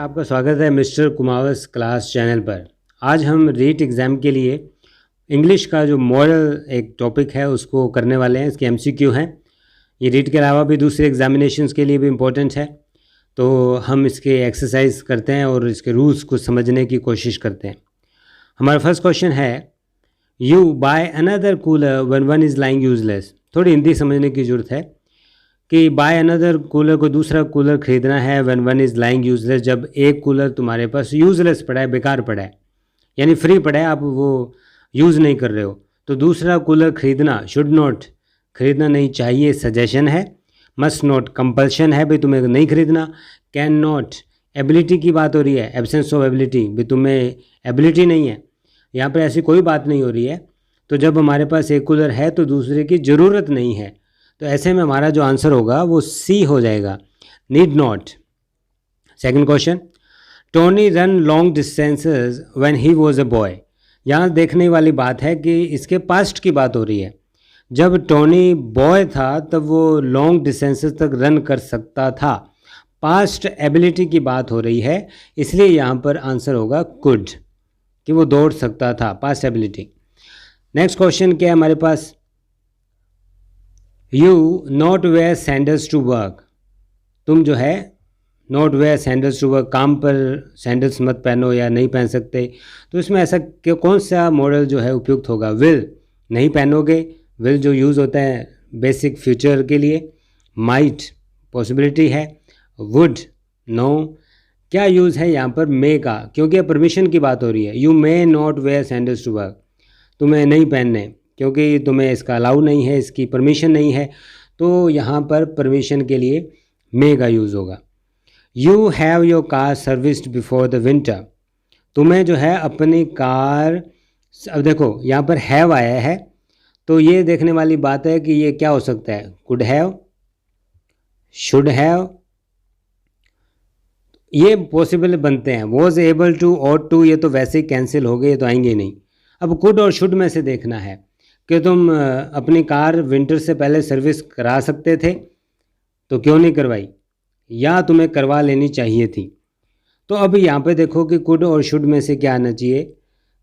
आपका स्वागत है मिस्टर कुमावस क्लास चैनल पर। आज हम रीट एग्ज़ाम के लिए इंग्लिश का जो मॉडल एक टॉपिक है उसको करने वाले हैं। इसके एमसीक्यू हैं। ये रीट के अलावा भी दूसरे एग्जामिनेशंस के लिए भी इम्पोर्टेंट है, तो हम इसके एक्सरसाइज करते हैं और इसके रूल्स को समझने की कोशिश करते हैं। हमारा फर्स्ट क्वेश्चन है, you by another cooler when one is lying useless. थोड़ी हिंदी समझने की ज़रूरत है कि बाय अनदर कूलर को दूसरा कूलर ख़रीदना है when one is lying useless, जब एक कूलर तुम्हारे पास यूजलेस पड़ा है, बेकार पड़ा है, यानी फ्री पड़ा है, आप वो यूज़ नहीं कर रहे हो, तो दूसरा कूलर ख़रीदना, शुड नॉट, ख़रीदना नहीं चाहिए, सजेशन है। मस्ट नॉट, कंपल्शन है भाई तुम्हें नहीं ख़रीदना। कैन नॉट, एबिलिटी की बात हो रही है, एब्सेंस ऑफ एबिलिटी, भाई तुम्हें एबिलिटी नहीं है, यहाँ पर ऐसी कोई बात नहीं हो रही है। तो जब हमारे पास एक कूलर है तो दूसरे की ज़रूरत नहीं है, तो ऐसे में हमारा जो आंसर होगा वो सी हो जाएगा, need not. Second question, Tony run long distances when he was a boy. यहाँ देखने वाली बात है कि इसके पास्ट की बात हो रही है। जब टोनी बॉय था तब वो लॉन्ग डिस्टेंसेस तक रन कर सकता था, पास्ट एबिलिटी की बात हो रही है, इसलिए यहाँ पर आंसर होगा कुड, कि वो दौड़ सकता था, पास्ट एबिलिटी। नेक्स्ट क्वेश्चन क्या है हमारे पास, you not wear sandals to work. तुम जो है not wear sandals to work, काम पर सैंडल्स मत पहनो या नहीं पहन सकते, तो इसमें ऐसा कौन सा मॉडल जो है उपयुक्त होगा। विल, नहीं पहनोगे, विल जो यूज़ होता है बेसिक फ्यूचर के लिए। माइट, पॉसिबिलिटी है। Would, no. क्या यूज़ है यहाँ पर, मे का, क्योंकि परमिशन की बात हो रही है। You may not wear sandals to work, तुम्हें नहीं पहनने, क्योंकि तुम्हें इसका अलाउ नहीं है, इसकी परमिशन नहीं है, तो यहाँ पर परमिशन के लिए मे का यूज़ होगा। You have your car serviced before the winter. तुम्हें जो है अपनी कार, अब देखो यहाँ पर हैव आया है, तो ये देखने वाली बात है कि ये क्या हो सकता है, कुड हैव, शुड हैव, ये पॉसिबल बनते हैं। Was able to, ought to, ये तो वैसे ही कैंसिल हो गए, ये तो आएंगे ही नहीं। अब कुड और शुड में से देखना है कि तुम अपनी कार विंटर से पहले सर्विस करा सकते थे तो क्यों नहीं करवाई, या तुम्हें करवा लेनी चाहिए थी। तो अब यहाँ पे देखो कि कुड और शुड में से क्या आना चाहिए,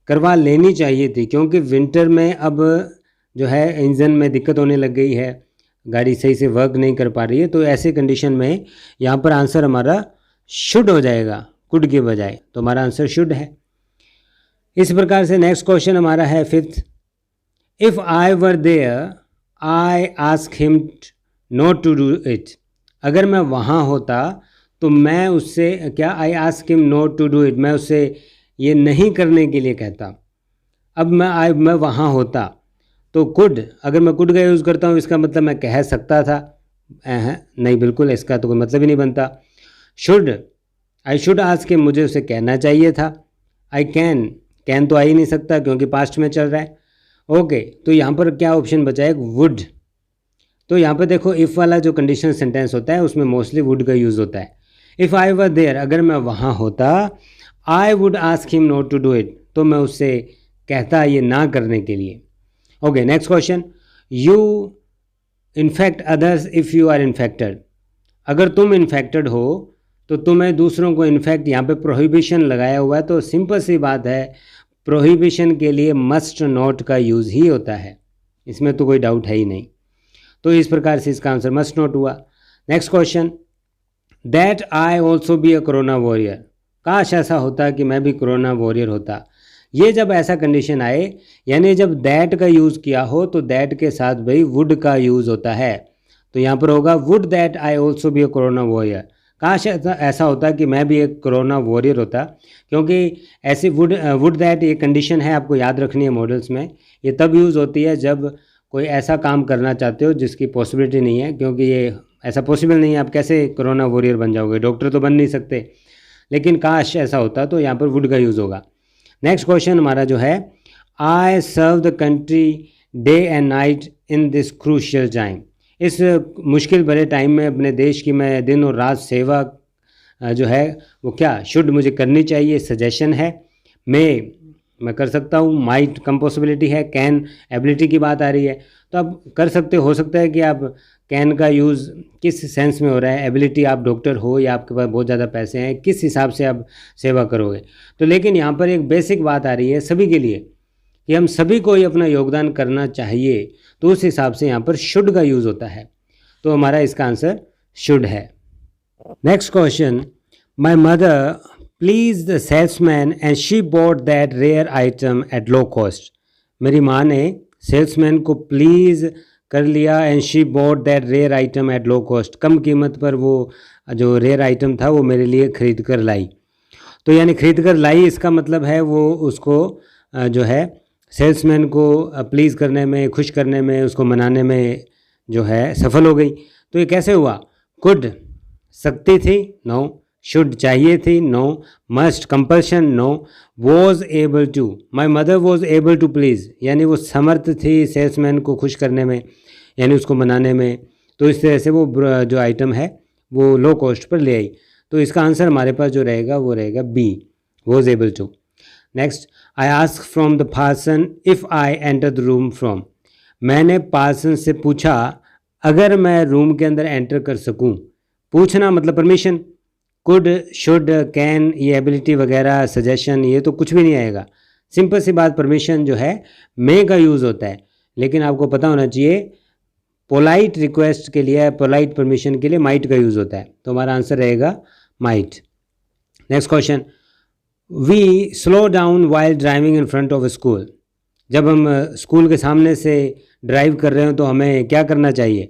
करवा लेनी चाहिए थी, क्योंकि विंटर में अब जो है इंजन में दिक्कत होने लग गई है, गाड़ी सही से वर्क नहीं कर पा रही है, तो ऐसे कंडीशन में यहाँ पर आंसर हमारा शुड हो जाएगा कुड के बजाय, तो हमारा आंसर शुड है। इस प्रकार से नेक्स्ट क्वेश्चन हमारा है fifth, if I were there I ask him not to do it. अगर मैं वहाँ होता तो मैं उससे क्या, I ask him not to do it, मैं उससे ये नहीं करने के लिए कहता। अब मैं वहाँ होता तो कुड, अगर मैं कुड का यूज़ करता हूँ इसका मतलब मैं कह सकता था, नहीं बिल्कुल, इसका तो कोई मतलब ही नहीं बनता। Should, I should ask him, मुझे उसे कहना चाहिए था। आई कैन तो आ ही नहीं सकता क्योंकि पास्ट में चल रहा है। ओके, तो यहाँ पर क्या ऑप्शन बचा है, वुड। तो यहाँ पर देखो इफ़ वाला जो कंडीशनल सेंटेंस होता है उसमें मोस्टली वुड का यूज़ होता है। इफ़ आई वर देयर, अगर मैं वहाँ होता, I would ask him not to do it, तो मैं उससे कहता ये ना करने के लिए। Okay, next question, you infect others if you are infected. अगर तुम इन्फेक्टेड हो तो तुम्हें दूसरों को इन्फेक्ट, यहाँ पे प्रोहिबिशन लगाया हुआ है, तो सिंपल सी बात है, प्रोहिबिशन के लिए मस्ट नॉट का यूज़ ही होता है, इसमें तो कोई डाउट है ही नहीं। तो इस प्रकार से इसका आंसर मस्ट नॉट हुआ। Next question, that I also be a corona warrior. काश ऐसा होता कि मैं भी कोरोना वॉरियर होता। ये जब ऐसा कंडीशन आए, यानी जब दैट का यूज़ किया हो तो दैट के साथ भाई वुड का यूज़ होता है, तो यहाँ पर होगा would that I also be a corona warrior. काश ऐसा होता कि मैं भी एक कोरोना वॉरियर होता, क्योंकि ऐसी वुड दैट ये कंडीशन है, आपको याद रखनी है मॉडल्स में। ये तब यूज़ होती है जब कोई ऐसा काम करना चाहते हो जिसकी पॉसिबिलिटी नहीं है, क्योंकि ये ऐसा पॉसिबल नहीं है, आप कैसे कोरोना वॉरियर बन जाओगे, डॉक्टर तो बन नहीं सकते, लेकिन काश ऐसा होता तो यहाँ पर वुड का यूज़ होगा। नेक्स्ट क्वेश्चन हमारा जो है, I serve the country day and night in this crucial time. इस मुश्किल भरे टाइम में अपने देश की मैं दिन और रात सेवा जो है वो क्या, शुड मुझे करनी चाहिए, सजेशन है। मैं कर सकता हूँ, माइट कम पॉसिबिलिटी है, कैन एबिलिटी की बात आ रही है, तो आप कर सकते हो सकता है कि आप कैन का यूज़ किस सेंस में हो रहा है, एबिलिटी, आप डॉक्टर हो या आपके पास बहुत ज़्यादा पैसे हैं, किस हिसाब से आप सेवा करोगे। तो लेकिन यहाँ पर एक बेसिक बात आ रही है सभी के लिए कि हम सभी को ही अपना योगदान करना चाहिए, तो उस हिसाब से यहाँ पर शुड का यूज़ होता है। तो हमारा इसका आंसर शुड है। Next question, my mother please the salesman and she bought that rare item at low cost. मेरी माँ ने सेल्समैन को प्लीज़ कर लिया and she bought that rare item at low cost. कम कीमत पर वो जो रेयर आइटम था वो मेरे लिए ख़रीद कर लाई। तो यानी ख़रीद कर लाई इसका मतलब है वो उसको जो है सेल्समैन को प्लीज़ करने में, खुश करने में, उसको मनाने में जो है सफल हो गई। तो ये कैसे हुआ? कुड सकती थी, नो। शुड चाहिए थी, no. Must compulsion, no. Was able to, my mother was able to please, यानी वो समर्थ थी सेल्समैन को खुश करने में, यानी उसको मनाने में। तो इस तरह से वो जो आइटम है वो लो कॉस्ट पर ले आई। तो इसका आंसर हमारे पास जो रहेगा वो रहेगा B, was able to. Next, I ask from the person if I enter the room from. मैंने पार्सन से पूछा अगर मैं रूम के अंदर एंटर कर सकूं। पूछना मतलब परमिशन। कुड, शुड, कैन, ये एबिलिटी वगैरह, सजेशन, ये तो कुछ भी नहीं आएगा। सिंपल सी बात, परमिशन जो है मे का यूज़ होता है, लेकिन आपको पता होना चाहिए पोलाइट रिक्वेस्ट के लिए, पोलाइट परमिशन के लिए माइट का यूज़ होता है। तो हमारा आंसर रहेगा might. Next question, we slow down while driving in front of school. जब हम स्कूल के सामने से ड्राइव कर रहे हो तो हमें क्या करना चाहिए?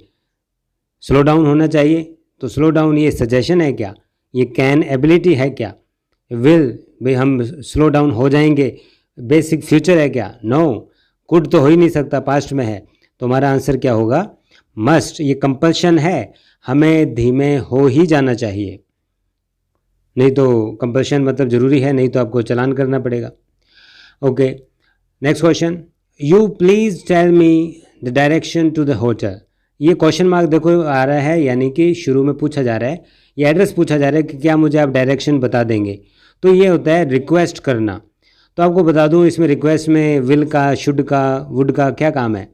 स्लो डाउन होना चाहिए। तो स्लो डाउन ये सजेशन है क्या? ये कैन एबिलिटी है क्या? विल, भाई हम स्लो डाउन हो जाएंगे, बेसिक फ्यूचर है क्या? नो। कुड तो हो ही नहीं सकता, पास्ट में है। तो हमारा आंसर क्या होगा? मस्ट। ये कंपल्शन है, हमें धीमे हो ही जाना चाहिए। नहीं तो कंपल्शन मतलब ज़रूरी है, नहीं तो आपको चालान करना पड़ेगा। Okay, next question, you please tell me the direction to the hotel. ये क्वेश्चन मार्क देखो आ रहा है, यानी कि शुरू में पूछा जा रहा है, ये एड्रेस पूछा जा रहा है कि क्या मुझे आप डायरेक्शन बता देंगे। तो ये होता है रिक्वेस्ट करना। तो आपको बता दूं इसमें रिक्वेस्ट में विल का, शुड का, वुड का क्या काम है।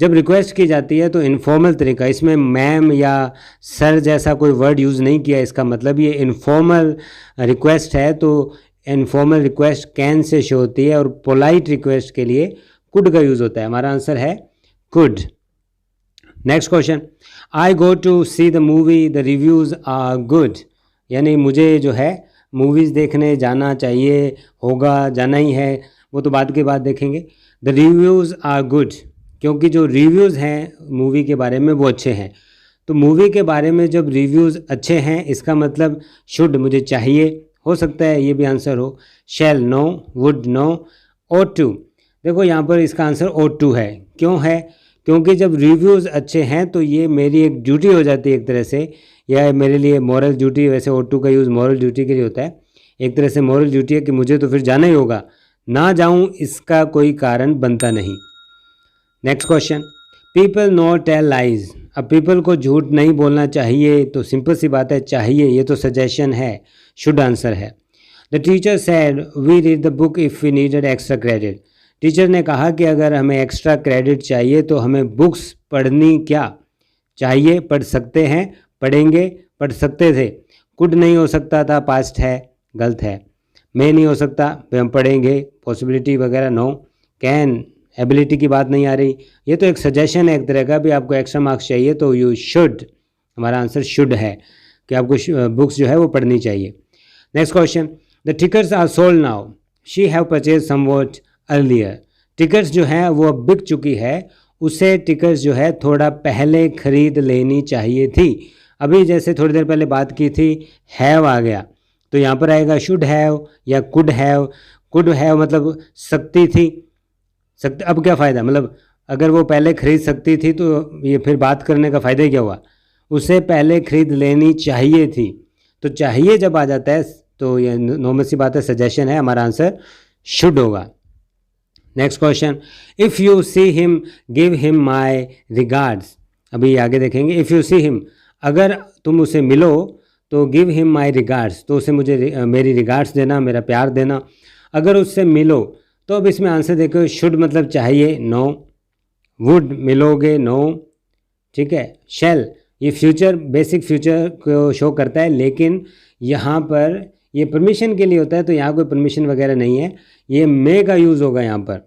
जब रिक्वेस्ट की जाती है तो इनफॉर्मल तरीका, इसमें मैम या सर जैसा कोई वर्ड यूज़ नहीं किया। इसका मतलब ये इनफॉर्मल रिक्वेस्ट है, तो informal request can say show होती है और पोलाइट रिक्वेस्ट के लिए कुड का यूज़ होता है। हमारा आंसर है could. Next question, I go to see the movie, the reviews are good. यानी मुझे जो है मूवीज़ देखने जाना चाहिए, होगा, जाना ही है, वो तो बाद के बाद देखेंगे। द रिव्यूज़ आर गुड, क्योंकि जो रिव्यूज़ हैं मूवी के बारे में वो अच्छे हैं। तो मूवी के बारे में जब रिव्यूज़ अच्छे हैं इसका मतलब शुड मुझे चाहिए, हो सकता है ये भी आंसर हो। Shall no, would no, ought to. देखो यहाँ पर इसका आंसर ought टू है। क्यों है? क्योंकि जब रिव्यूज़ अच्छे हैं तो ये मेरी एक ड्यूटी हो जाती है एक तरह से, या मेरे लिए मॉरल ड्यूटी। वैसे ought टू का यूज़ मॉरल ड्यूटी के लिए होता है, एक तरह से मॉरल ड्यूटी है कि मुझे तो फिर जाना ही होगा, ना जाऊँ इसका कोई कारण बनता नहीं। Next question, people not tell lies. अब पीपल को झूठ नहीं बोलना चाहिए, तो सिंपल सी बात है चाहिए, ये तो सजेशन है, शुड आंसर है। The teacher said we read the book if we needed extra credit. Teacher ने कहा कि अगर हमें एक्स्ट्रा क्रेडिट चाहिए तो हमें बुक्स पढ़नी क्या चाहिए, पढ़ सकते हैं, पढ़ेंगे, पढ़ सकते थे। कुड नहीं हो सकता था, पास्ट है, गलत है। मे नहीं हो सकता, हम पढ़ेंगे, पॉसिबिलिटी वगैरह नो। कैन, एबिलिटी की बात नहीं आ रही। ये तो एक सजेशन है एक तरह का, भी आपको एक्स्ट्रा मार्क्स चाहिए तो यू शुड, हमारा आंसर शुड है कि आपको बुक्स जो है वो पढ़नी चाहिए। Next question, the tickets are sold now, she have purchase somewhat earlier. Tickets जो है वो अब बिक चुकी है, उसे टिकट्स जो है थोड़ा पहले खरीद लेनी चाहिए थी। अभी जैसे थोड़ी देर पहले बात की थी, हैव आ गया, तो यहाँ पर आएगा शुड हैव या कुड हैव। कुड हैव मतलब सकती थी, अब क्या फ़ायदा, मतलब अगर वो पहले ख़रीद सकती थी तो ये फिर बात करने का फ़ायदा क्या हुआ। उसे पहले ख़रीद लेनी चाहिए थी, तो चाहिए जब आ जाता है तो ये नॉर्मल सी बात है, सजेशन है, हमारा आंसर शुड होगा। Next question, if you see him give him my regards. अभी आगे देखेंगे, इफ़ यू सी हिम, अगर तुम उसे मिलो तो गिव हिम माई रिगार्ड्स, तो उसे मुझे मेरी रिगार्ड्स देना, मेरा प्यार देना। अगर उससे मिलो तो अब इसमें आंसर देखो, शुड मतलब चाहिए, नो। वुड मिलोगे, नो, ठीक है। शैल ये फ्यूचर, बेसिक फ्यूचर को शो करता है, लेकिन यहाँ पर ये परमिशन के लिए होता है, तो यहाँ कोई परमिशन वगैरह नहीं है। ये मे का यूज़ होगा यहाँ पर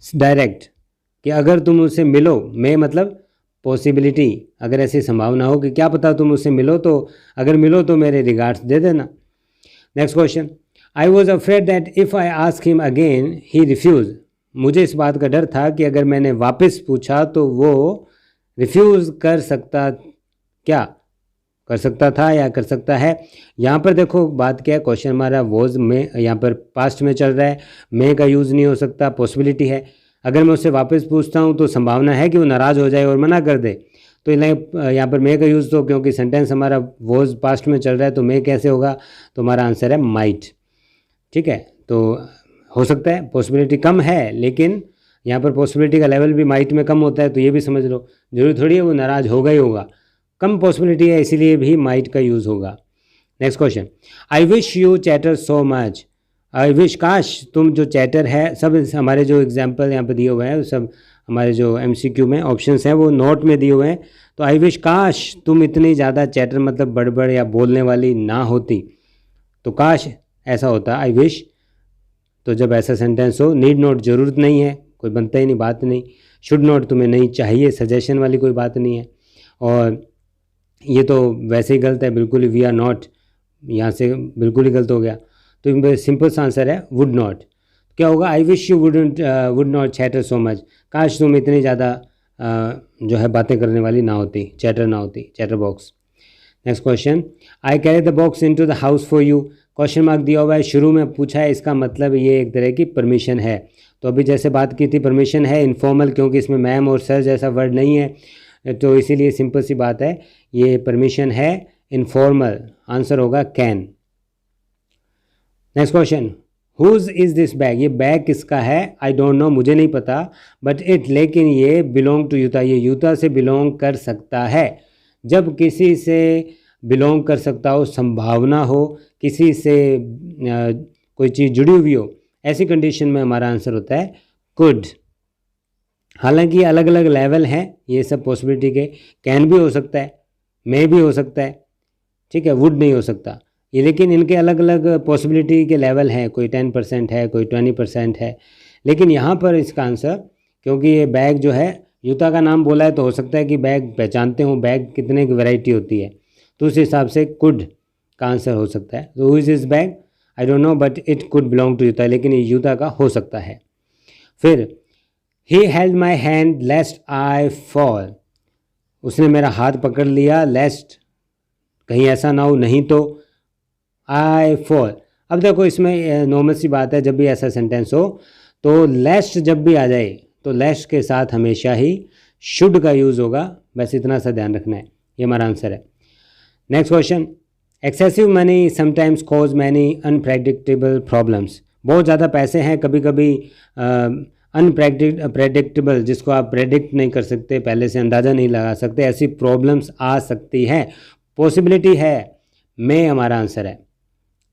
डायरेक्ट, कि अगर तुम उससे मिलो, मे मतलब पॉसिबिलिटी, अगर ऐसी संभावना हो कि क्या पता तुम उससे मिलो, तो अगर मिलो तो मेरे रिगार्ड्स दे देना। Next question, I was afraid that if I ask him again he refuse. मुझे इस बात का डर था कि अगर मैंने वापस पूछा तो वो रिफ्यूज़ कर सकता, क्या कर सकता था या कर सकता है। यहाँ पर देखो बात क्या है, क्वेश्चन हमारा वॉज में, यहाँ पर पास्ट में चल रहा है, मे का यूज़ नहीं हो सकता, पॉसिबिलिटी है। अगर मैं उससे वापस पूछता हूँ तो संभावना है कि वो नाराज़ हो जाए और मना कर दे, तो यहाँ पर मे का यूज़, तो क्योंकि सेंटेंस हमारा वॉज पास्ट में चल रहा है तो मे कैसे होगा, तो हमारा आंसर है माइट, ठीक है। तो हो सकता है, पॉसिबिलिटी कम है, लेकिन यहाँ पर पॉसिबिलिटी का लेवल भी माइट में कम होता है, तो ये भी समझ लो, जरूरी थोड़ी है वो नाराज़ होगा ही होगा, कम पॉसिबिलिटी है, इसीलिए भी माइट का यूज़ होगा। Next question, I wish you chatter so much. I wish, काश तुम जो चैटर है, सब हमारे जो एग्जाम्पल यहाँ पे दिए हुए हैं, सब हमारे जो MCQ में ऑप्शंस हैं वो नोट में दिए हुए हैं। तो आई विश, काश तुम इतनी ज़्यादा चैटर मतलब बड़बड़ या बोलने वाली ना होती, तो काश ऐसा होता, आई विश। तो जब ऐसा सेंटेंस हो, नीड नोट ज़रूरत नहीं है, कोई बनता ही नहीं, बात नहीं। शुड नोट तुम्हें नहीं चाहिए, सजेशन वाली कोई बात नहीं है। और ये तो वैसे ही गलत है बिल्कुल ही, वी आर नॉट, यहाँ से बिल्कुल ही गलत हो गया। तो सिंपल सा आंसर है वुड नॉट। क्या होगा, I wish you would not chatter so much. काश तुम इतनी ज़्यादा जो है बातें करने वाली ना होती, चैटर ना होती, chatter box. Next question, I carry the box into the house for you. Question mark दिया हुआ है, शुरू में पूछा है, इसका मतलब ये एक तरह की परमिशन है। तो अभी जैसे बात की थी, परमिशन है इनफॉर्मल, क्योंकि इसमें मैम और सर जैसा वर्ड नहीं है, तो इसीलिए सिंपल सी बात है, ये परमिशन है इनफॉर्मल, आंसर होगा can. Next question, whose is this bag. ये बैग किसका है, आई डोंट नो, मुझे नहीं पता, बट इट, लेकिन ये बिलोंग टू यूता, ये यूता से बिलोंग कर सकता है। जब किसी से बिलोंग कर सकता हो, संभावना हो, किसी से कोई चीज़ जुड़ी हुई हो, ऐसी कंडीशन में हमारा आंसर होता है कुड। हालांकि अलग अलग लेवल हैं ये सब पॉसिबिलिटी के, कैन भी हो सकता है, मे भी हो सकता है, ठीक है, वुड नहीं हो सकता ये, लेकिन इनके अलग अलग पॉसिबिलिटी के लेवल हैं, कोई 10% है, कोई 20% है। लेकिन यहाँ पर इसका आंसर, क्योंकि ये बैग जो है यूता का नाम बोला है, तो हो सकता है कि बैग पहचानते हो, बैग कितने की वैरायटी होती है, तो उस हिसाब से कुड का आंसर हो सकता है। तो who is this bag, I don't know, but it could belong to Yuta, लेकिन ये यूता का हो सकता है। फिर he held my hand lest I fall. उसने मेरा हाथ पकड़ लिया, लेस्ट कहीं ऐसा ना हो, नहीं तो आई फॉल। अब देखो इसमें नॉर्मल सी बात है, जब भी ऐसा सेंटेंस हो तो लेस्ट जब भी आ जाए तो लेस्ट के साथ हमेशा ही शुड का यूज़ होगा, बस इतना सा ध्यान रखना है। ये हमारा आंसर है। Next question, excessive money sometimes cause many unpredictable problems. बहुत ज़्यादा पैसे हैं, कभी कभी अनप्रेडिक्टेबल, जिसको आप प्रेडिक्ट नहीं कर सकते, पहले से अंदाज़ा नहीं लगा सकते, ऐसी प्रॉब्लम्स आ सकती हैं। पॉसिबिलिटी है, में हमारा आंसर है।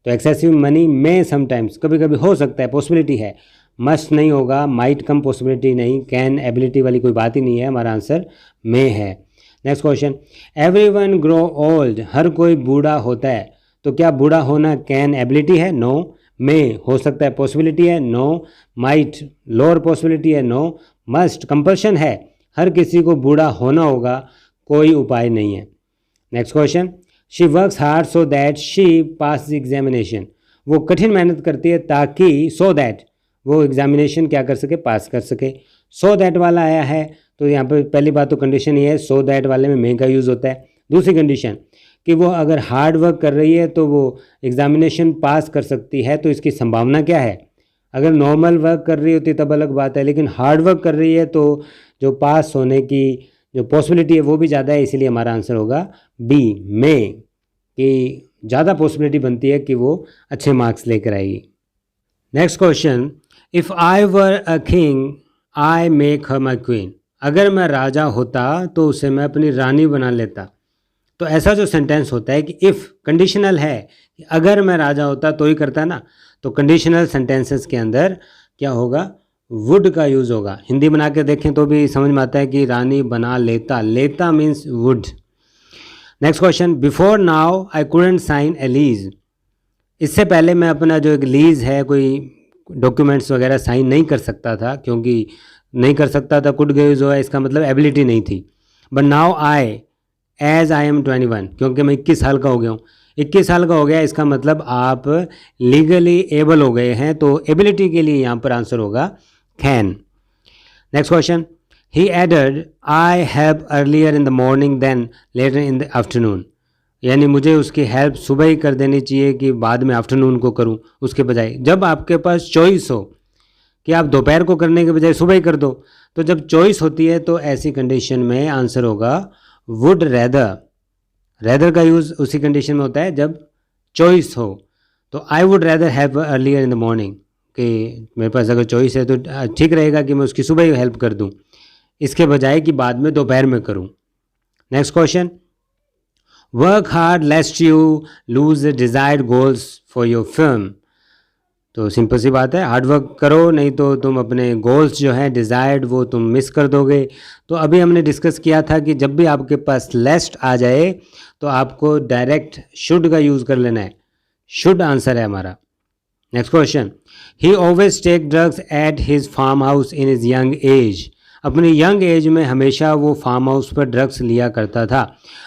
तो एक्सेसिव मनी में समटाइम्स, कभी कभी हो सकता है, पॉसिबिलिटी है, मस्ट नहीं होगा, माइट कम पॉसिबिलिटी नहीं, कैन एबिलिटी वाली कोई बात ही नहीं है, हमारा आंसर में है। Next question, everyone grow old. हर कोई बूढ़ा होता है, तो क्या बूढ़ा होना कैन एबिलिटी है, नो। में हो सकता है, पॉसिबिलिटी है, नो। माइट लोअर पॉसिबिलिटी है, नो। मस्ट कंपल्शन है, हर किसी को बूढ़ा होना होगा, कोई उपाय नहीं है। Next question, she works hard so that she pass the examination. वो कठिन मेहनत करती है ताकि, सो दैट वो एग्जामिनेशन क्या कर सके, पास कर सके। सो दैट वाला आया है, तो यहाँ पर पहली बात तो कंडीशन ये है, सो दैट वाले में मे का यूज़ होता है। दूसरी कंडीशन कि वो अगर हार्ड वर्क कर रही है तो वो एग्जामिनेशन पास कर सकती है, तो इसकी संभावना क्या है। अगर नॉर्मल वर्क कर रही होती तब अलग बात है, लेकिन हार्ड वर्क कर रही है तो जो पास होने की जो पॉसिबिलिटी है वो भी ज़्यादा है, इसीलिए हमारा आंसर होगा बी, में, कि ज़्यादा पॉसिबिलिटी बनती है कि वो अच्छे मार्क्स लेकर आएगी। Next question, if I were a king I make her my queen. अगर मैं राजा होता तो उसे मैं अपनी रानी बना लेता। तो ऐसा जो सेंटेंस होता है कि इफ़ कंडीशनल है, कि अगर मैं राजा होता तो ही करता ना, तो कंडीशनल सेंटेंसेस के अंदर क्या होगा, वुड का यूज़ होगा। हिंदी बना के देखें तो भी समझ में आता है कि रानी बना लेता, लेता means would. Next question, before now I couldn't sign a lease. इससे पहले मैं अपना जो एक लीज़ है, कोई डॉक्यूमेंट्स वगैरह साइन नहीं कर सकता था, क्योंकि नहीं कर सकता था, कुड का यूज़ हुआ, इसका मतलब एबिलिटी नहीं थी। But now I as I am 21, क्योंकि मैं 21 साल का हो गया हूँ। 21 साल का हो गया, इसका मतलब आप लीगली एबल हो गए हैं, तो एबिलिटी के लिए यहाँ पर आंसर होगा can. Next question, he added I help earlier in the morning than later in the afternoon. यानी मुझे उसकी हेल्प सुबह ही कर देनी चाहिए कि बाद में आफ्टरनून को करूं, उसके बजाय। जब आपके पास चॉइस हो कि आप दोपहर को करने के बजाय सुबह ही कर दो, तो जब चॉइस होती है तो ऐसी कंडीशन में आंसर होगा वुड रेदर। रेदर का यूज़ उसी कंडीशन में होता है जब चॉइस हो। तो I would rather help earlier in the morning, कि मेरे पास अगर चॉइस है तो ठीक रहेगा कि मैं उसकी सुबह ही हेल्प कर दूं, इसके बजाय कि बाद में दोपहर में करूं। Next question, work hard लेस्ट you lose the desired goals for your film. तो सिंपल सी बात है, हार्ड वर्क करो, नहीं तो तुम अपने गोल्स जो हैं डिज़ायर्ड वो तुम मिस कर दोगे। तो अभी हमने डिस्कस किया था कि जब भी आपके पास लेस्ट आ जाए तो आपको डायरेक्ट शुड का यूज़ कर लेना है। शुड आंसर है हमारा। Next question, he always take drugs at his farm house in his young age. अपनी यंग एज में हमेशा वो फार्म हाउस पर ड्रग्स लिया करता था।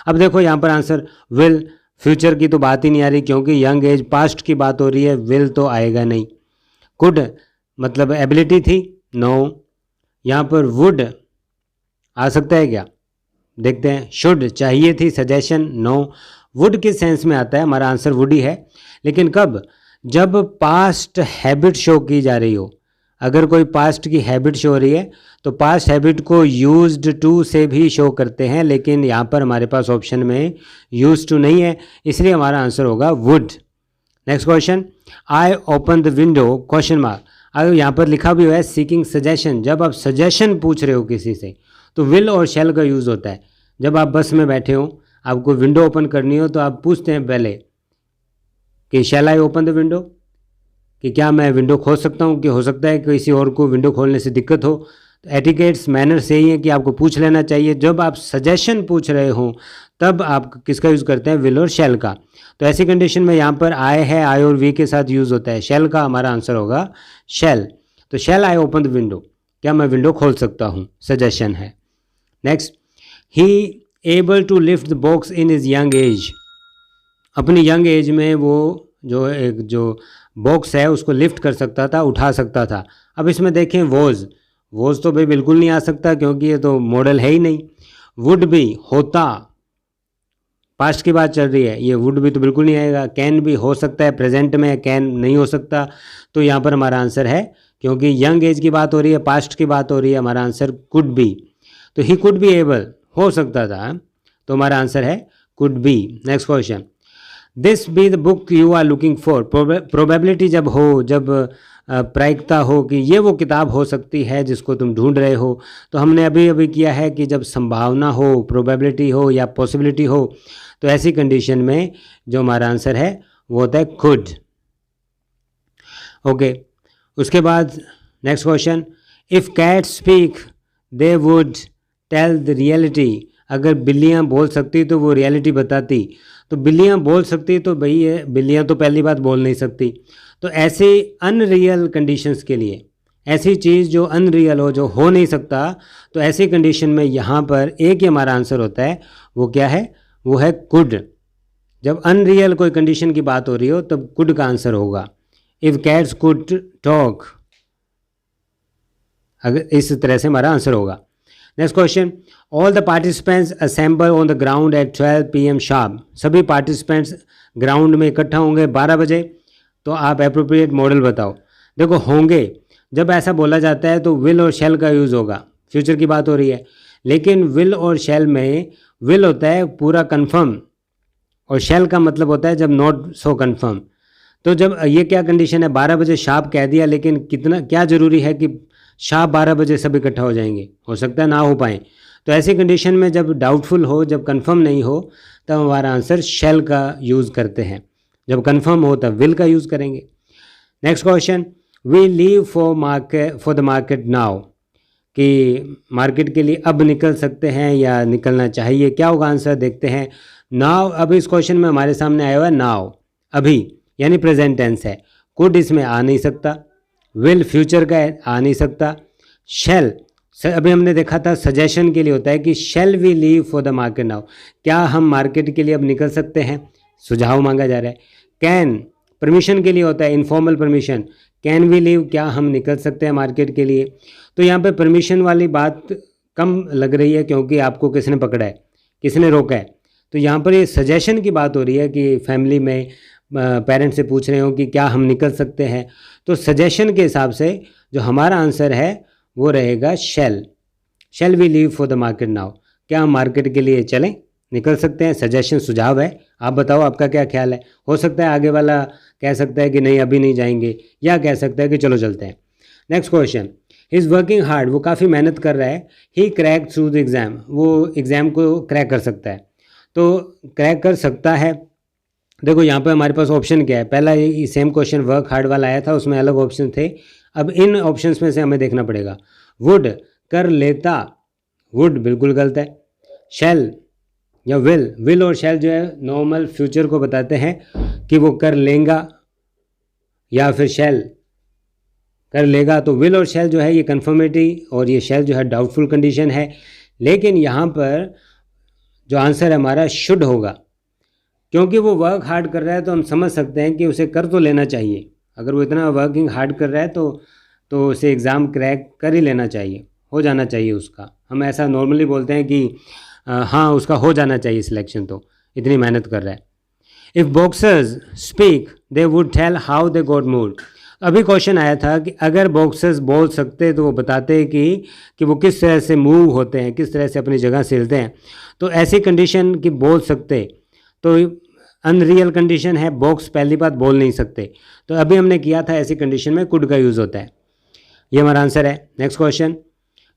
अब देखो यहाँ पर आंसर विल, फ्यूचर की तो बात ही नहीं आ रही, क्योंकि यंग एज पास्ट की बात हो रही है, विल तो आएगा नहीं। कुड मतलब एबिलिटी थी, नो। यहाँ पर वुड आ सकता है क्या, देखते हैं। शुड चाहिए थी, सजेशन, नो। वुड किस सेंस में आता है, हमारा आंसर वुड ही है। लेकिन कब, जब पास्ट हैबिट शो की जा रही हो। अगर कोई पास्ट की हैबिट शो हो रही है तो पास्ट हैबिट को यूज्ड टू से भी शो करते हैं, लेकिन यहाँ पर हमारे पास ऑप्शन में यूज्ड टू नहीं है, इसलिए हमारा आंसर होगा would. Next question, I open the window question mark. अगर यहाँ पर लिखा भी हुआ है सीकिंग सजेशन, जब आप सजेशन पूछ रहे हो किसी से तो विल और शैल का यूज़ होता है। जब आप बस में बैठे हो, आपको विंडो ओपन करनी हो, तो आप पूछते हैं पहले कि shall I open the window, कि क्या मैं विंडो खोल सकता हूँ, कि हो सकता है किसी और को विंडो खोलने से दिक्कत हो। तो एटिकेट्स मैनर्स यही है कि आपको पूछ लेना चाहिए। जब आप सजेशन पूछ रहे हो तब आप किसका यूज़ करते हैं, विल और शैल का। तो ऐसी कंडीशन में यहाँ पर आई है, आई और वी के साथ यूज़ होता है, शैल का हमारा आंसर होगा शैल। तो shall I open the window, क्या मैं विंडो खोल सकता हूँ, सजेशन है। Next, he able to lift the box in his young age. अपनी यंग एज में वो जो बॉक्स है उसको लिफ्ट कर सकता था, उठा सकता था। अब इसमें देखें वोज तो भाई बिल्कुल नहीं आ सकता, क्योंकि ये तो मॉडल है ही नहीं। वुड भी, होता, पास्ट की बात चल रही है, ये वुड भी तो बिल्कुल नहीं आएगा। कैन भी हो सकता है, प्रेजेंट में कैन नहीं हो सकता। तो यहाँ पर हमारा आंसर है, क्योंकि यंग एज की बात हो रही है, पास्ट की बात हो रही है, हमारा आंसर कुड बी। तो ही कुड बी एबल, हो सकता था, तो हमारा आंसर है could be. Next question, this be the book you are looking for. Probability जब हो, जब प्रायिकता हो कि ये वो किताब हो सकती है जिसको तुम ढूंढ रहे हो, तो हमने अभी किया है कि जब संभावना हो, प्रोबेबिलिटी हो या पॉसिबिलिटी हो, तो ऐसी कंडीशन में जो हमारा आंसर है वो होता है कुड। ओके, उसके बाद next question, if cats speak they would tell the reality. अगर बिल्लियाँ बोल सकती तो वो रियलिटी बताती। तो बिल्लियाँ बोल सकती तो भाई बिल्लियाँ तो पहली बात बोल नहीं सकती। तो ऐसे अनरियल कंडीशंस के लिए, ऐसी चीज़ जो अनरियल हो, जो हो नहीं सकता, तो ऐसी कंडीशन में यहाँ पर एक ही हमारा आंसर होता है, वो क्या है, वो है कुड। जब अनरियल कोई कंडीशन की बात हो रही हो तब कुड का आंसर होगा। इफ़ कैट्स कुड टॉक, अगर इस तरह से हमारा आंसर होगा। Next question, all the participants assemble on the ground eight 12 PM sharp. सभी पार्टिसिपेंट्स ग्राउंड में इकट्ठा होंगे 12 बजे। तो आप एप्रोप्रिएट मॉडल बताओ। देखो, होंगे जब ऐसा बोला जाता है तो विल और शैल का यूज़ होगा, फ्यूचर की बात हो रही है। लेकिन विल और शैल में विल होता है पूरा कन्फर्म, और शैल का मतलब होता है जब नॉट सो कन्फर्म। तो जब ये क्या कंडीशन है, 12 बजे शार्प कह दिया, लेकिन कितना क्या ज़रूरी है कि शार्प 12 बजे सब इकट्ठा हो जाएंगे, हो सकता है ना हो पाए। तो ऐसी कंडीशन में जब डाउटफुल हो, जब कंफर्म नहीं हो, तब हमारा आंसर शैल का यूज़ करते हैं। जब कंफर्म हो तब विल का यूज़ करेंगे। Next question, we leave for the market now, कि मार्केट के लिए अब निकल सकते हैं या निकलना चाहिए। क्या होगा आंसर, देखते हैं। नाउ, अब इस क्वेश्चन में हमारे सामने आया हुआ है नाउ, अभी, यानी प्रेजेंट टेंस है। कुड इसमें आ नहीं सकता, विल फ्यूचर का है, आ नहीं सकता। शैल, अभी हमने देखा था सजेशन के लिए होता है कि shall we leave for the market now, क्या हम मार्केट के लिए अब निकल सकते हैं, सुझाव मांगा जा रहा है। कैन, परमिशन के लिए होता है, informal permission, can we leave, क्या हम निकल सकते हैं मार्केट के लिए। तो यहाँ पे परमिशन वाली बात कम लग रही है, क्योंकि आपको किसने पकड़ा है, किसने रोका है। तो यहाँ पर ये सजेशन की बात हो रही है कि फैमिली में पेरेंट्स से पूछ रहे हो कि क्या हम निकल सकते हैं। तो सजेशन के हिसाब से जो हमारा आंसर है वो रहेगा shall we leave for the market now, क्या हम मार्केट के लिए चलें, निकल सकते हैं। सजेशन सुझाव है, आप बताओ आपका क्या ख्याल है। हो सकता है आगे वाला कह सकता है कि नहीं अभी नहीं जाएंगे, या कह सकता है कि चलो चलते हैं। Next question, he is working hard, वो काफ़ी मेहनत कर रहा है। ही क्रैक थ्रू द एग्ज़ाम, वो एग्ज़ाम को क्रैक कर सकता है। तो क्रैक कर सकता है, देखो यहाँ पे हमारे पास ऑप्शन क्या है। पहला ये सेम क्वेश्चन वर्क हार्ड वाला आया था, उसमें अलग ऑप्शन थे। अब इन ऑप्शंस में से हमें देखना पड़ेगा। वुड, कर लेता, वुड बिल्कुल गलत है। शैल या विल और शैल जो है नॉर्मल फ्यूचर को बताते हैं कि वो कर लेगा या फिर शैल कर लेगा। तो विल और शैल जो है ये कन्फर्मेटिव, और ये शैल जो है डाउटफुल कंडीशन है। लेकिन यहाँ पर जो आंसर है हमारा शुड होगा, क्योंकि वो वर्क हार्ड कर रहा है तो हम समझ सकते हैं कि उसे कर तो लेना चाहिए। अगर वो इतना वर्किंग हार्ड कर रहा है तो उसे एग्ज़ाम क्रैक कर ही लेना चाहिए, हो जाना चाहिए उसका। हम ऐसा नॉर्मली बोलते हैं कि हाँ उसका हो जाना चाहिए सिलेक्शन, तो इतनी मेहनत कर रहा है। If boxers speak they would tell how they got moved. अभी क्वेश्चन आया था कि अगर बॉक्सर्स बोल सकते तो वो बताते कि वो किस तरह से मूव होते हैं, किस तरह से अपनी जगह से हिलते हैं। तो ऐसी कंडीशन कि बोल सकते, तो अनरियल कंडीशन है, बॉक्स पहली बात बोल नहीं सकते। तो अभी हमने किया था ऐसी कंडीशन में कुड का यूज़ होता है। ये हमारा आंसर है। Next question,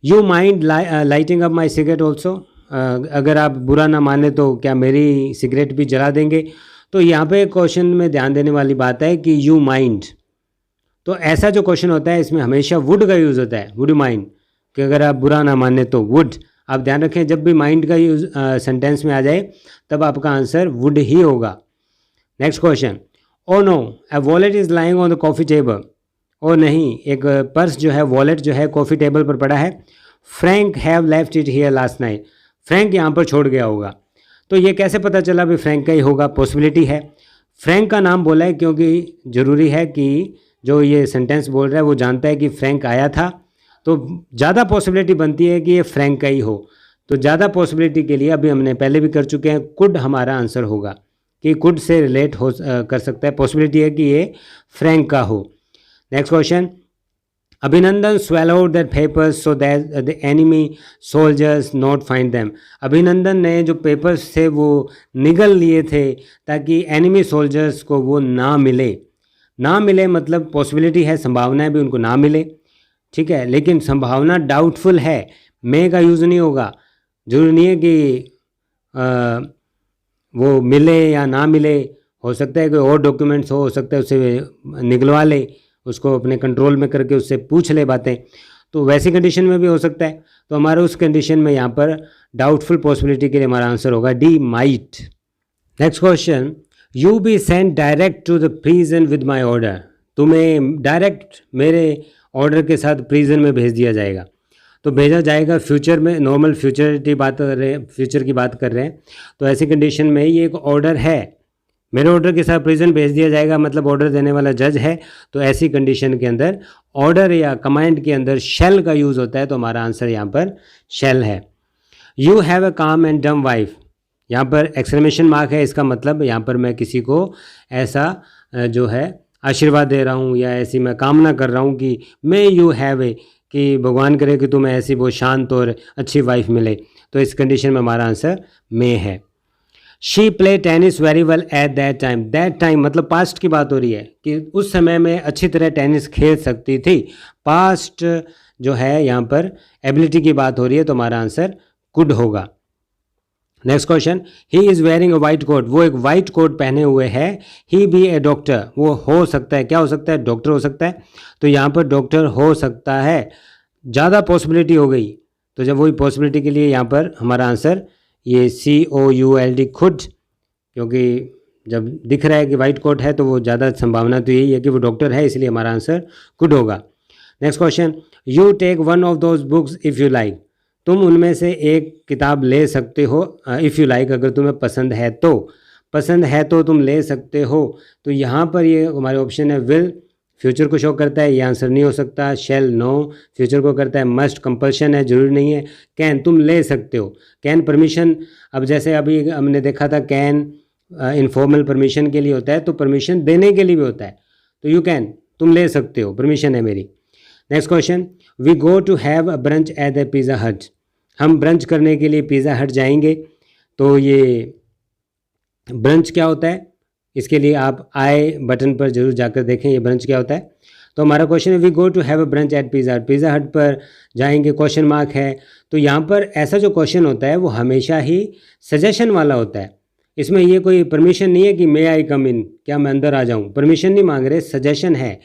you mind lighting up my cigarette also, अगर आप बुरा ना माने तो क्या मेरी सिगरेट भी जला देंगे। तो यहाँ पे क्वेश्चन में ध्यान देने वाली बात है कि यू माइंड, तो ऐसा जो क्वेश्चन होता है इसमें हमेशा वुड का यूज़ होता है, वुड माइंड, कि अगर आप बुरा ना माने तो वुड। आप ध्यान रखें जब भी माइंड का यूज़ सेंटेंस में आ जाए तब आपका आंसर वुड ही होगा। Next question, O no a wallet is lying on the coffee table, O नहीं एक पर्स जो है, वॉलेट जो है कॉफ़ी टेबल पर पड़ा है। Frank have left it here last night, Frank यहाँ पर छोड़ गया होगा। तो ये कैसे पता चला भी फ्रैंक का ही होगा, पॉसिबिलिटी है। फ्रैंक का नाम बोला है क्योंकि ज़रूरी है कि जो ये सेंटेंस बोल रहा है वो जानता है कि फ्रैंक आया था, तो ज़्यादा पॉसिबिलिटी बनती है कि ये फ्रैंक का ही हो। तो ज़्यादा पॉसिबिलिटी के लिए अभी हमने पहले भी कर चुके हैं, कुड हमारा आंसर होगा, कि कुड से रिलेट हो कर सकता है, पॉसिबिलिटी है कि ये फ्रैंक का हो। नेक्स्ट क्वेश्चन, अभिनंदन swallowed that papers so that the enemy soldiers not find them। अभिनंदन ने जो पेपर्स थे वो निगल लिए थे ताकि एनिमी सोल्जर्स को वो ना मिले। ना मिले मतलब पॉसिबिलिटी है, संभावना है भी उनको ना मिले, ठीक है, लेकिन संभावना डाउटफुल है, मे का यूज़ नहीं होगा। जरूरी नहीं है कि वो मिले या ना मिले, हो सकता है कोई और डॉक्यूमेंट्स हो सकता है उसे निकलवा ले, उसको अपने कंट्रोल में करके उससे पूछ ले बातें, तो वैसी कंडीशन में भी हो सकता है। तो हमारा उस कंडीशन में यहाँ पर डाउटफुल पॉसिबिलिटी के लिए हमारा आंसर होगा D, might. Next question, you be send direct to the prison with my order, तुम्हें डायरेक्ट मेरे ऑर्डर के साथ प्रिजन में भेज दिया जाएगा। तो भेजा जाएगा फ्यूचर में, नॉर्मल फ्यूचर की बात कर रहे हैं, फ्यूचर की बात कर रहे हैं। तो ऐसी कंडीशन में ये एक ऑर्डर है, मेरे ऑर्डर के साथ प्रिजन भेज दिया जाएगा, मतलब ऑर्डर देने वाला जज है। तो ऐसी कंडीशन के अंदर ऑर्डर या कमांड के अंदर शैल का यूज़ होता है, तो हमारा आंसर यहाँ पर शैल है। यू हैव अ काम एंड डम वाइफ, यहाँ पर एक्सक्लेमेशन मार्क है, इसका मतलब यहाँ पर मैं किसी को ऐसा जो है आशीर्वाद दे रहा हूँ या ऐसी मैं कामना कर रहा हूँ कि मे यू हैव ए, कि भगवान करे कि तुम्हें ऐसी बहुत शांत और अच्छी वाइफ मिले। तो इस कंडीशन में हमारा आंसर मे है। She play tennis very well at that time, that time मतलब पास्ट की बात हो रही है कि उस समय में अच्छी तरह टेनिस खेल सकती थी। पास्ट जो है यहाँ पर एबिलिटी की बात हो रही है, तो हमारा आंसर कुड होगा। Next question, he is wearing a white coat, वो एक वाइट कोट पहने हुए है। ही बी ए डॉक्टर, वो हो सकता है, क्या हो सकता है, डॉक्टर हो सकता है। तो यहाँ पर डॉक्टर हो सकता है, ज़्यादा पॉसिबिलिटी हो गई। तो जब वही पॉसिबिलिटी के लिए यहाँ पर हमारा आंसर ये COULD खुड, क्योंकि जब दिख रहा है कि वाइट कोट है तो वो ज़्यादा संभावना तो यही है कि वो डॉक्टर है, इसलिए हमारा आंसर कुड होगा। Next question, you take one of those books if you like, तुम उनमें से एक किताब ले सकते हो इफ़ यू लाइक, अगर तुम्हें पसंद है तो, पसंद है तो तुम ले सकते हो। तो यहाँ पर ये हमारे ऑप्शन है विल, फ्यूचर को शो करता है, ये आंसर नहीं हो सकता। शेल नो, फ्यूचर को करता है। मस्ट कंपल्शन है, जरूरी नहीं है। कैन, तुम ले सकते हो। कैन परमिशन, अब जैसे अभी हमने देखा था कैन इनफॉर्मल परमिशन के लिए होता है, तो परमिशन देने के लिए भी होता है। तो यू कैन, तुम ले सकते हो, परमिशन है मेरी। Next question, we go to have a brunch at the Pizza Hut, हम ब्रंच करने के लिए पिज़्ज़ा हट जाएंगे। तो ये ब्रंच क्या होता है, इसके लिए आप आई बटन पर जरूर जाकर देखें ये ब्रंच क्या होता है। तो हमारा क्वेश्चन है we go to have a brunch at Pizza Hut, Pizza Hut पर जाएंगे, क्वेश्चन मार्क है। तो यहाँ पर ऐसा जो क्वेश्चन होता है वो हमेशा ही सजेशन वाला होता है। इसमें ये कोई परमिशन नहीं है कि मे आई कम इन, क्या मैं अंदर आ जाऊँ, परमिशन नहीं मांग रहे, सजेशन है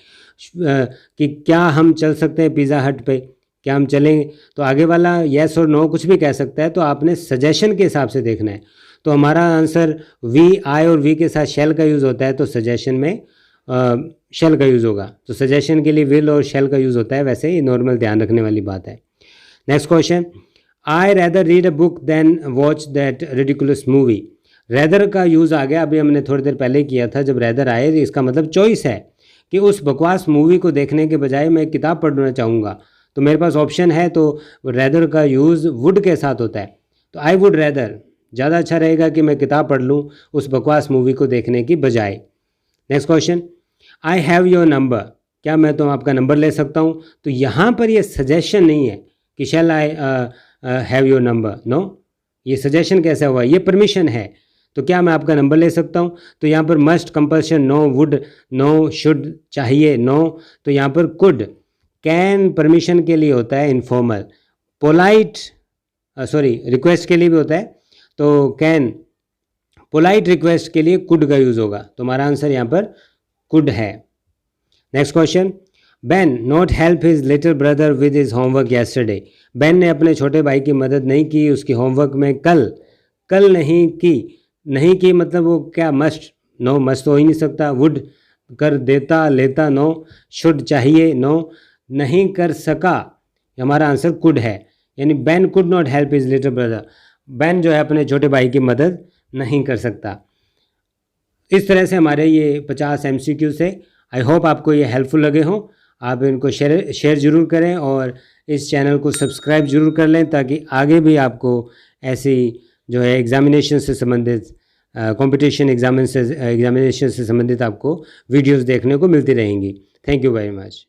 कि क्या हम चल सकते हैं पिज़्ज़ा हट पे, क्या हम चलेंगे। तो आगे वाला येस और नो कुछ भी कह सकता है, तो आपने सजेशन के हिसाब से देखना है। तो हमारा आंसर वी, आई और वी के साथ शेल का यूज़ होता है, तो सजेशन में शेल का यूज़ होगा। तो सजेशन के लिए विल और शेल का यूज़ होता है, वैसे ही नॉर्मल ध्यान रखने वाली बात है। Next question, I rather read a book than watch that ridiculous movie, rather का यूज़ आ गया, अभी हमने थोड़ी देर पहले किया था। जब रैदर आए तो इसका मतलब चॉइस है कि उस बकवास मूवी को देखने के बजाय मैं किताब पढ़ना चाहूँगा। तो मेरे पास ऑप्शन है, तो रैदर का यूज़ वुड के साथ होता है। तो आई वुड रैदर, ज़्यादा अच्छा रहेगा कि मैं किताब पढ़ लूँ उस बकवास मूवी को देखने की बजाय। Next question, I have your number, क्या मैं तो आपका नंबर ले सकता हूँ। तो यहाँ पर ये सजेशन नहीं है कि shall I have your number, no, ये सजेशन कैसा हुआ, ये परमिशन है। तो क्या मैं आपका नंबर ले सकता हूँ। तो यहाँ पर must, compulsion no, would no, should चाहिए नो। तो यहाँ पर कुड, कैन परमिशन के लिए होता है इनफॉर्मल, पोलाइट रिक्वेस्ट के लिए भी होता है। तो कैन पोलाइट रिक्वेस्ट के लिए कुड का यूज़ होगा। तो हमारा आंसर यहाँ पर कुड है। Next question, Ben not help his little brother with his homework yesterday, Ben ने अपने छोटे भाई की मदद नहीं की उसकी होमवर्क में कल नहीं की मतलब वो क्या, मस्ट, नो, मस्ट तो हो ही नहीं सकता। वुड कर देता लेता, नो। शुड चाहिए, नो। नहीं कर सका, हमारा आंसर कुड है। यानी ban could not help his little brother, ban जो है अपने छोटे भाई की मदद नहीं कर सकता। इस तरह से हमारे ये 50 MCQ से, आई होप आपको ये हेल्पफुल लगे हों। आप इनको शेयर ज़रूर करें और इस चैनल को सब्सक्राइब ज़रूर कर लें, ताकि आगे भी आपको ऐसी जो है एग्जामिनेशन से संबंधित, कंपटीशन एग्जामिनेशन से संबंधित आपको वीडियोस देखने को मिलती रहेंगी। Thank you very much.